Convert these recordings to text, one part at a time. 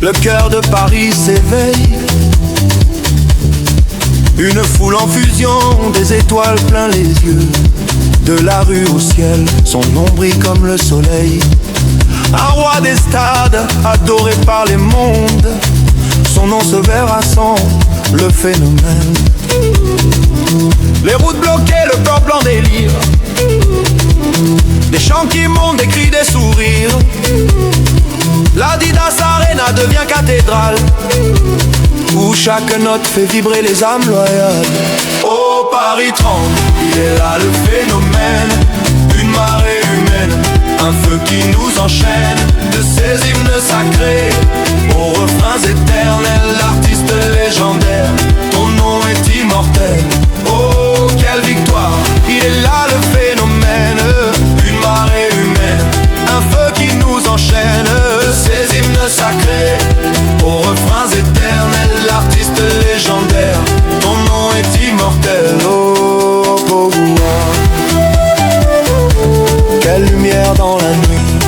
Le cœur de Paris s'éveille. Une foule en fusion, des étoiles plein les yeux. De la rue au ciel, son nom brille comme le soleil. Un roi des stades, adoré par les mondes. Son nom se verra sans le phénomène. Les routes bloquées, le peuple en délire. Des chants qui montent, des cris, des sourires. L'Adidas Arena devient cathédrale, où chaque note fait vibrer les âmes loyales. Oh Paris tremble, il est là le phénomène. Une marée humaine, un feu qui nous enchaîne. De ces hymnes sacrés aux refrains éternels. L'artiste légendaire, ton nom est immortel. Oh quelle victoire, il est là le phénomène. Une marée humaine, un feu qui nous enchaîne. De ces hymnes sacrés aux refrains éternels. L'artiste légendaire, ton nom est immortel. Oh, oh, oh. Quelle lumière dans la nuit.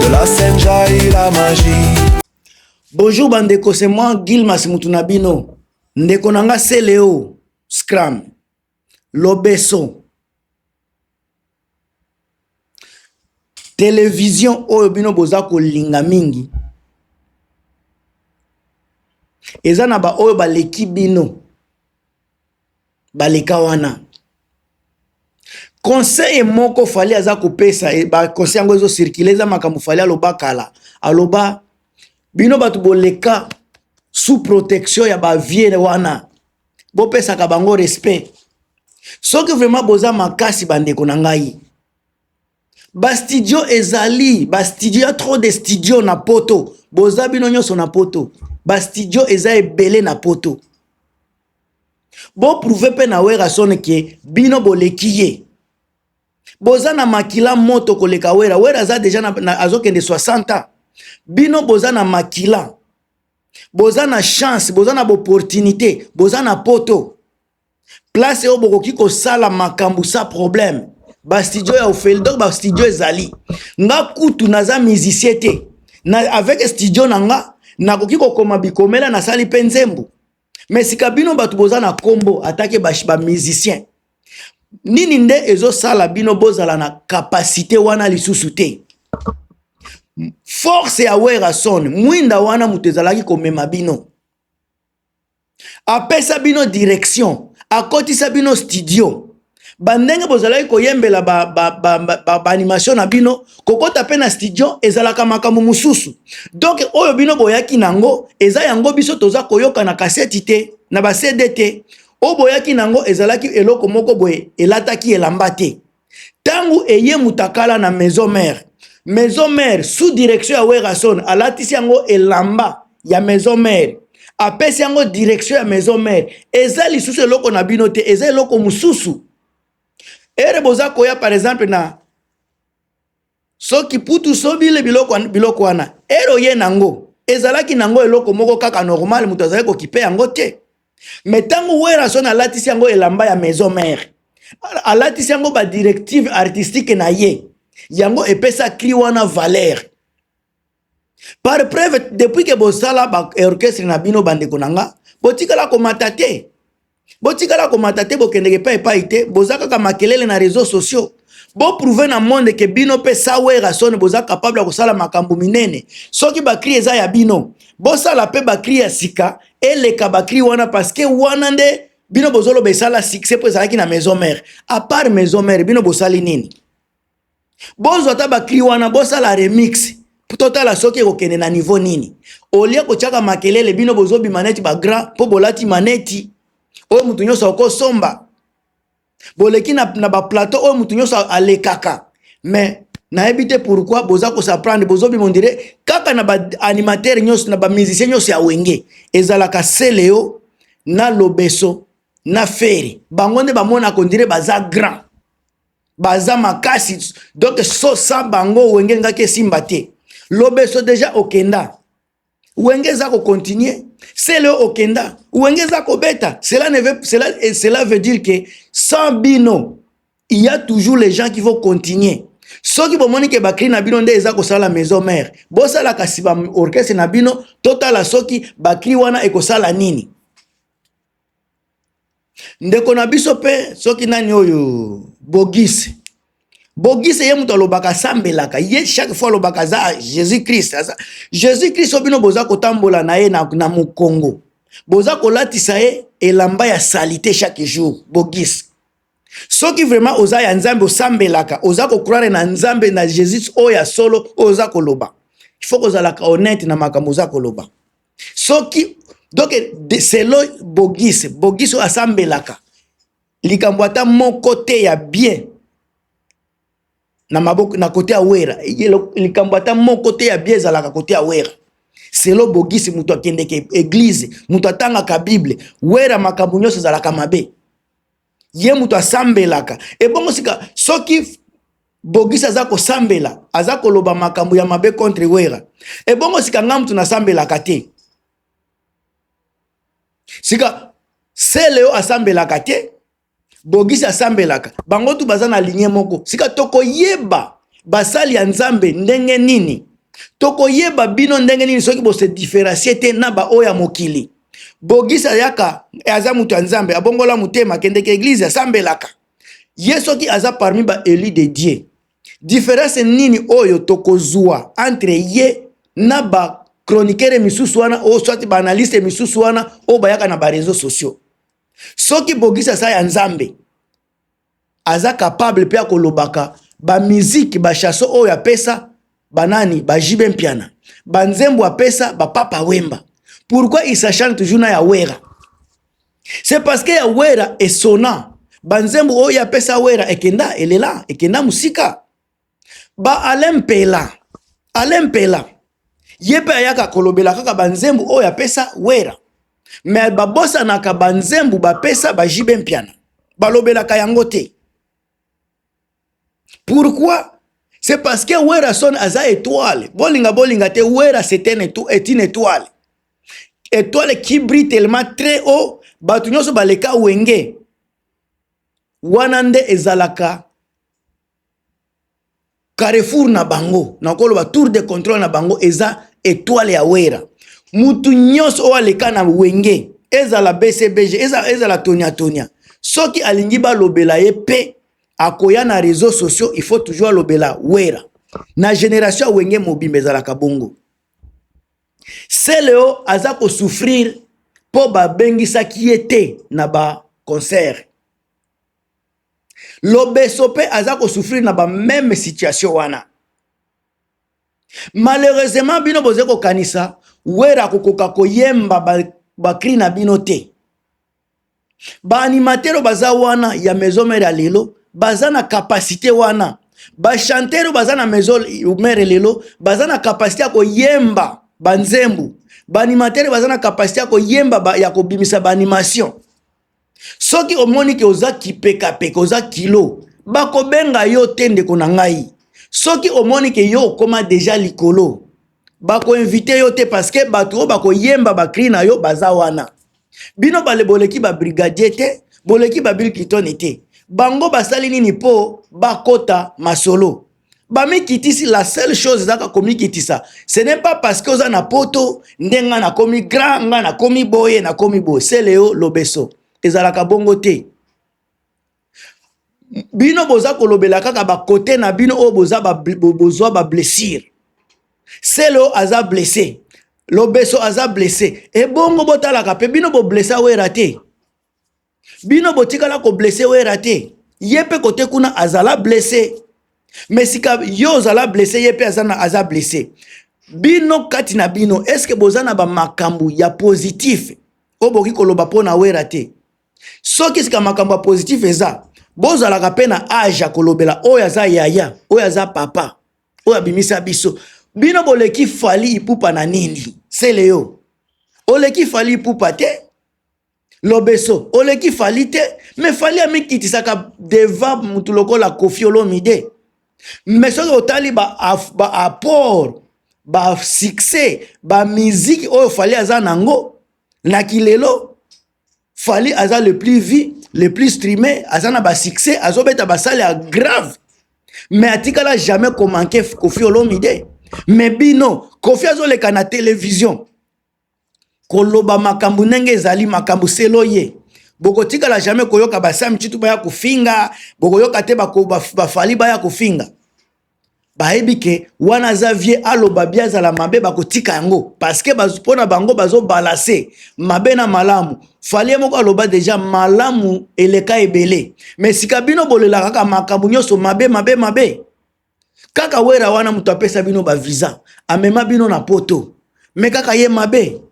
De la scène jaillit la magie. Bonjour bandeko, c'est moi Gilmas Mutunabino. Ndeko nanga Seleo Scram Lobeso. Télévision oyo bino boza ko linga mingi. Eza na ba oyo baleki bino. Baleka wana. Conseil moko fali aza ko pesa ba conseil ngo ezo circuler za makambo fali aloba kala. Aloba bino batu boleka sous protection ya ba vieux wana. Bo pesa ka bango respect. Soki vraiment boza makasi bandeko na ngai. Ba studio ezali, ba studio ya trop de studio na poto. Boza bino nyonso na poto. Ba studio eza ebele na poto. Bo prouver pe na wera sonne ke bino bolekiye. Boza na makila moto koleka wera. Wera za deja na azokende 60 ans. Bino boza na makila. Boza na chance, boza na opportunité, boza na poto. Place yo bokoki ko sala makambu sa problème. Ba studio ya ofeldo, ba studio ezali. Nga kutu naza musicien te. Na avec studio nanga, nakoki ko koma bikomela na sali penzembu. Mais si kabino batu boza na kombo atake ba musicien. Nini nde ezo sala bino bozala na capacité wana lisusu te. Force ya wera son, mwinda wana mutezalaki komema bino. Apesa bino direction, akotisa bino studio. Bandenge bozalaki koyembela ba animation na bino, kokota pe na studio ezalaka makambo mususu. Donc oyo bino boyaki nango, eza yango biso toza koyoka na cassette te, na ba CD te. O boyaki nango ezalaki eloko moko boye, elataki elamba te. Tangu eye mutakala na maison mère. Maison mère sous direction ya Werason alatisi yango elamba ya maison mère. Apesi yango direction ya maison mère. Eza lisusu eloko na bino te, eza eloko mususu. Ere boza koya par exemple na soki putu sobile biloko wana. Ero ye nango. Ezalaki nango eloko moko kaka normal mutu azali ko kipe yango te. Metango Werason alatisi yango elamba ya maison mère. Alatisi yango ba directive artistique na ye. Yango epesa cri wana valeur. Par preuve, depuis que bosala ba orchestre na bino bandeko nanga, botikala komata te. Botikala komata te bokendeke pa epai te, bozaka ka makelele na réseaux sociaux. Bo prouver na monde que bino pe sawera son boza capable ya kosala makambo minene. Soki ba cri eza ya bino, bosala pe ba cri ya sika, eleka ba cri wana parce que wana nde bino bozolo besala succès po ezalaki na maison mère. À part maison mère, bino bosali nini? Bozo ata ba cri wana bosa la remix total la soki kokene na niveau nini olia ko chaka makelele bino bozo bi maneti ba grand po bolati maneti o mutu nyoso oko somba boleki na ba plateau o mutu nyoso alekaka mais na ebite pourquoi boza ko s'apprendre bozo bi mondire kaka na ba animateur nyoso na ba musicien nyoso ya wenge ezalaka Seleo na Lobeso na Feri bangonde ba mona ko ndire baza grand baza makasi donc so sa bango wenge ngake simbate Lobeso déjà okenda wenge za ko continuer Seleo okenda wenge za ko beta cela veut dire que sans bino il y a toujours les gens qui vont continuer soki bomoni ke bakri na bino nde eza kosala maison mère, bosala kasi ba orchestre na bino totala soki bakri wana ekosala nini. Ndeko na biso pe soki nani oyo Bogise. Bogise ye muto alobaka sambelaka, ye chaque fois alobaka za Jésus Christ. Jésus Christ obino boza kotambola na ye na mukongo. Boza kolatisa ye elamba ya salite chaque jour, Bogise. Soki vraiment oza ya nzambe osambelaka, oza ko croire na nzambe na Jésus oya solo oza koloba. Il faut kozalaka honnête na makambo oza koloba. Soki donc c'est lo Bogise, Bogise asambelaka. Likambo ata moko te ya bien na maboko na côté ya wera. Likambo ata moko te ya bien ezalaka côté ya wera. C'est lo Bogise muto akende ke église, muto atanga ka Bible, wera makambo nyonso ezalaka mabe. Ye muto asambelaka. E bongo sika soki Bogise aza kosambela, aza koloba makambo ya mabe contre wera. E bongo sika nga mutu nasambelaka te. Sika Seleo asambelaka te, Bogise asambelaka. Bango tu baza na ligne moko. Sika toko yeba basali ya nzambe ndenge nini. Toko yeba bino ndenge nini soki bo se différencier te na ba oya mokili. Bogise ayaka aza mutu nzambe abongola mutema kende ke église asambelaka. Yeso ki aza parmi ba élu de Dieu. Différence nini oyo toko zua entre ye na ba chroniqueur misusu wana o soit ba analyste misusu wana o bayaka na ba réseaux sociaux. Soki Bogise asa ya nzambe aza capable pe akolobaka ba musique ba chanson oyo ya pesa banani ba jibe mpiana ba nzembo apesa ba papa wemba. Pourquoi il s'achante toujours na ya wera? C'est parce que ya wera est sonnant. Banzembo oyo ya pesa wera ekenda elela ekenda musika. Ba alempela yepe ayaka kolobela kaka banzembo oyo ya pesa wera. Mais babosa naka banzembo ba pesa ba jibe mpiana. Balobela kayango te. Pourquoi? C'est parce que wera son aza étoile. Bolinga te wera c'est une étoile. Étoile qui brille tellement très haut, batu nyonso baleka wenge. Wanande ezalaka Carrefour na bango, nakolo ba tour de contrôle na bango eza étoile ya wera. Mutu nyonso o aleka na wenge, ezala BCBG, ezala tonia. Soki alingi ba lobela ye pe akoya na réseaux sociaux, il faut toujours lobela wera. Na génération wenge mobimbe ezalaka bongo. Seleo aza ko souffrir po ba bengisa kiete na ba concert. Lobeso pe aza ko souffrir na ba même situation wana. Malheureusement bino boze ko kanisa wera kokoka koyemba ba kri na bino te. Ba animatero baza wana ya maison mère lelo baza na capacité wana. Ba chantero baza na maison mère lelo baza na capacité ko yemba banzembu. Ba animatero baza na capacité ko yemba ya ko bimisa ba animation. Soki omoni ke oza kipeka peka oza kilo bako benga yo tende ko na ngai. Soki omoni ke yo koma déjà likolo bako inviter yo te parce que batu bako yemba ba kri na yo baza wana. Bino bale boleki ba brigadier te, boleki ba bil kitoni te. Bango basali nini po bakota masolo. Bami kitisi la seule chose zaka komi kitisa. Ce n'est pas parce que oza na poto ndenga na komi grand nga na komi boye na komi bo. C'est Leo Lobeso. Ezalaka bongo te. Bino boza kolobela kaka ba côté na bino o boza bozwa ba blessure. Selo aza blessé. Lobeso aza blessé. E bongo botalaka pe bino bo blessa wera te. Bino botikala ko blessé wera te. Yepe kote kuna azala blessé. Mais sika yo azala blessé yepe aza blessé. Bino kati na bino est-ce que bozana ba makambu ya positif? Oboki koloba pona wera te. Soki sika makambo positif eza bozalaka pe na age kolobela oyo aza yaya oyo aza papa oyo abimisa biso. Bino boleki fali ipupa na nini? Seleo oleki fali ipupa te. Lobeso oleki fali te. Mais fali amikitisaka deva mutu lokola Koffi Olomide. Mais soki otali ba apport ba succès ba musique oyo fali aza nango na kilelo fali aza le plus vu, le plus streamé, azana ba succès, azobeta ba sale grave. mais atikala jamais komanke Koffi Olomide. Mais bino Koffi azoleka na télévision koloba makambu ndenge ezali makambu selo ye. Boko tikala jamais koyoka basami chitu baya kufinga, boko yoka te bafali baya kufinga. Baebi ke wana Xavier aloba biaza la mabe bakotika yango parce que pona bango bazo balancer mabe na malamu. Fali moko aloba déjà malamu eleka ebele. Mais sikabino bolela kaka makambu nyoso mabe. Kaka wera wana mutu apesa bino ba visa, amema bino na poto. Mais kaka ye mabe.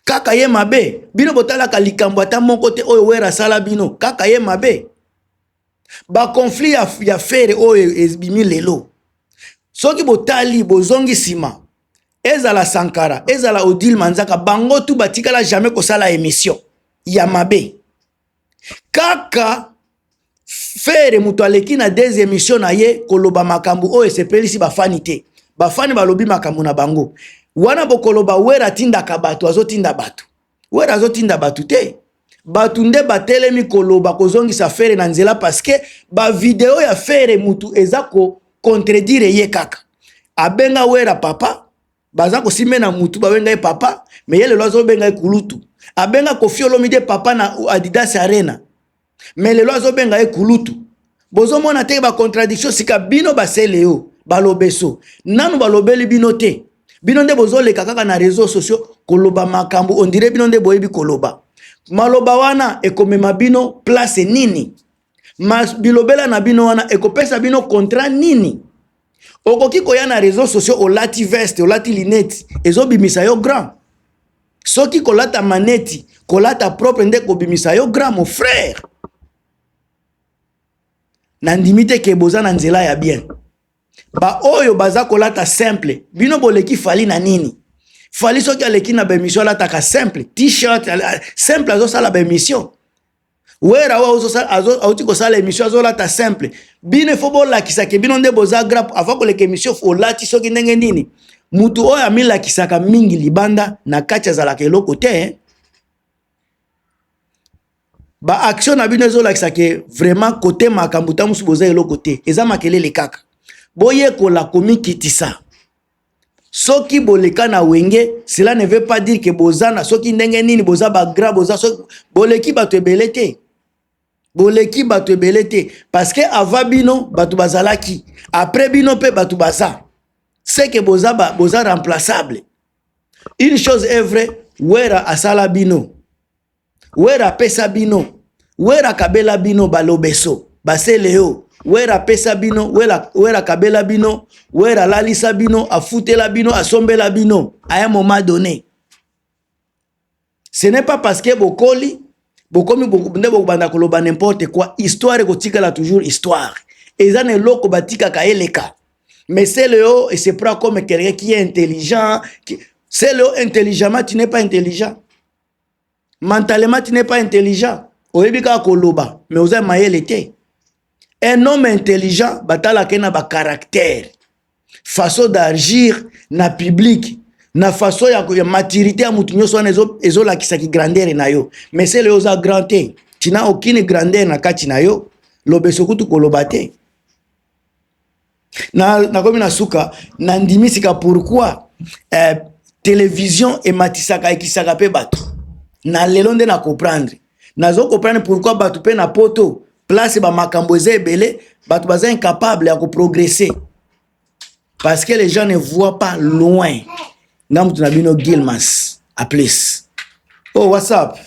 Kaka ye mabe. Bino botala ka likambo ata moko te oyo wera sala bino. Kaka ye mabe. Ba conflit ya fere oyo ezbimi lelo. Soki botali bozongi sima. Ezala Sankara, ezala Odile Manzaka, bango tu batikala jamais kosala émission. Ya mabe. Kaka fere mutu aleki na des émissions na ye koloba makambu oyo sepelisi bafani te. Bafani balobi makambu na bango. Wana bokoloba wera tinda kabatu azotinda batu. Wera azotinda batu te. Batu nde batelemi koloba kozongisa fere na nzela parce que ba video ya fere mutu eza ko contredire ye kaka. Abenga wera papa, baza ko simena mutu babenga ye papa, mais yele loazo benga ye kulutu. Abenga Koffi Olomide papa na Adidas Arena. Mais le loazo benga ye kulutu. Bozo mona te ba contradiction sika bino baseleo, balobeso. Nanu balobeli bino te. Bino nde bozo leka kaka na réseaux sociaux koloba makambu, on dirait bino nde boyebi koloba. Maloba wana ekomema bino place nini? Bilobela na bino wana ekopesa bino contrat nini? Okoki koya na réseaux sociaux olati veste, olati lineti, ezobimisa yo grand. Soki kolata maneti, kolata propre nde kobimisa yo grand mon frère. Nandimite ke boza na nzela ya bien. Ba oyo baza kolata simple, bino boleki fali na nini? Fali soki aleki na bemission la taka simple, t-shirt simple azo sala bemission. Wera wa auti ko sala émission azo la ta simple. Bine fobo la kisake bino nde boza grap avant ko leke émission fo lati soki ndenge nini. Mutu oyo amila kisaka mingi libanda na kacha za la keloko te. Ba action na bino zo la kisake vraiment côté makambuta musu boza eloko te. Eza makelele kaka. Boye ko la komikitisa. Soki boleka na wenge, cela ne veut pas dire que bozana soki ndenge nini boza ba gra boza soki boleki batu ebelete. Boleki batu ebelete parce que avant bino batu bazalaki, après bino pe batu baza. C'est que boza remplaçable. Une chose est vraie, wera asala bino. Wera pesa bino. Wera kabela bino balobeso. Baseleo. Wera pesa bino, wera kabela bino, wera lalisa bino, afutela bino, asombela bino, à un moment donné. Ce n'est pas parce que bokomi bokubanda koloba n'importe quoi, histoire kotika la toujours histoire. Eza ne loko batika ka eleka. Mais c'est Léo et c'est prend comme quelqu'un qui est intelligent, c'est Léo intelligemment, tu n'es pas intelligent. Mentalement tu n'es pas intelligent. Oyebika koloba, mais oza mayele te. Un homme intelligent, batala kena ba caractère, façon d'agir na public, na façon ya maturité à mutu nyoso wana ezo la kisaki grandeur na yo. Mais c'est le oza grandeur, tu n'as aucune grandeur na kati na yo, lobeso kutu kolobate. Na komi na suka, na ndimisika pourquoi télévision et matisaka ekisaka pe batu. Na lelo nde na comprendre. Nazo comprendre pourquoi batu pe na poto. Place ba makambo ebele, batu baza incapable ya progresser. Parce que les gens ne voient pas loin. Ngamu tunabino Gilmas. A plus. Oh, what's up?